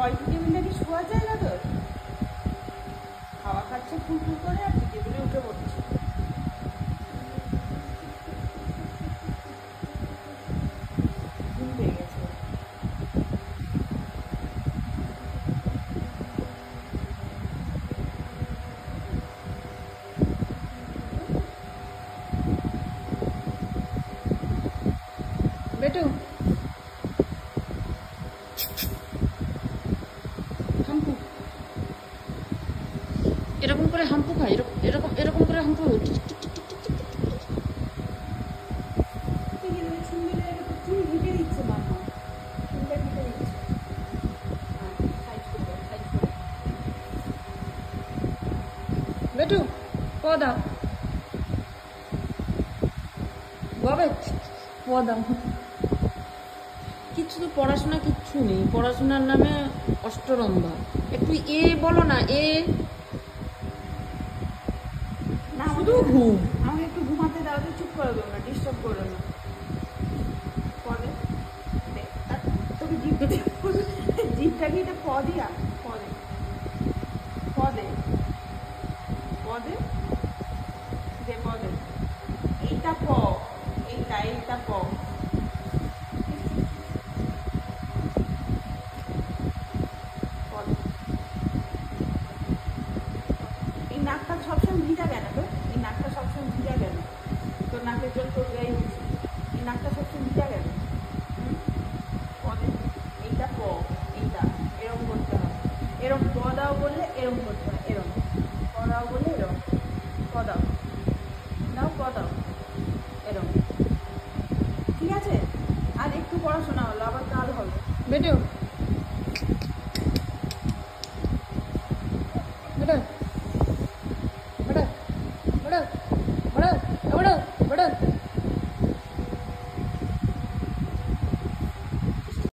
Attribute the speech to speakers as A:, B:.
A: Polythene টেবিলটা কি শোয়া যায় না তোর? খাওয়া খাচ্ছে ফুল করে আর টেবিলে উঠে পড়ছে। ঘুম পেয়ে গেছে। বেটু হাম্পু, এরকম করে হাম্পু খায়, এরকম এরকম করে হাম্পু। চুল ঘেটে দিচ্ছে মামা, চুলটা ঘেটে দিচ্ছে। বেটু প দাও, বাবা প দাও। কিচ্ছু তো পড়াশোনা কিচ্ছু নেই, পড়াশোনার নামে অষ্টরম্ভা। একটু এ বলো না, এ না, শুধু ঘুম। আমাকে একটু ঘুমাতে দাও তো, চুপ করে দেবো না, ডিস্টার্ব করো না। পদে তোকে জিভটাকে এটা পদিয়া পদে পদে পদে যে পদে এইটা প, এইটা প। এই নাকটা সবসময় ভিজা কেন তোর? এই নাকটা সবসময় ভিজা কেন? তোর নাকের জল তোর গায়ে উঠছে, এই নাকটা সবসময় ভিজা কেন? পদে এইটা প, এইটা এরম করতে হয়, এরম প দাও বললে এরম করতে হয়, এরম প দাও বললে এরম প দাও, দাও প দাও, এরম। ঠিক আছে, আর একটু পড়াশোনা হলো, আবার কাল হবে। বেটু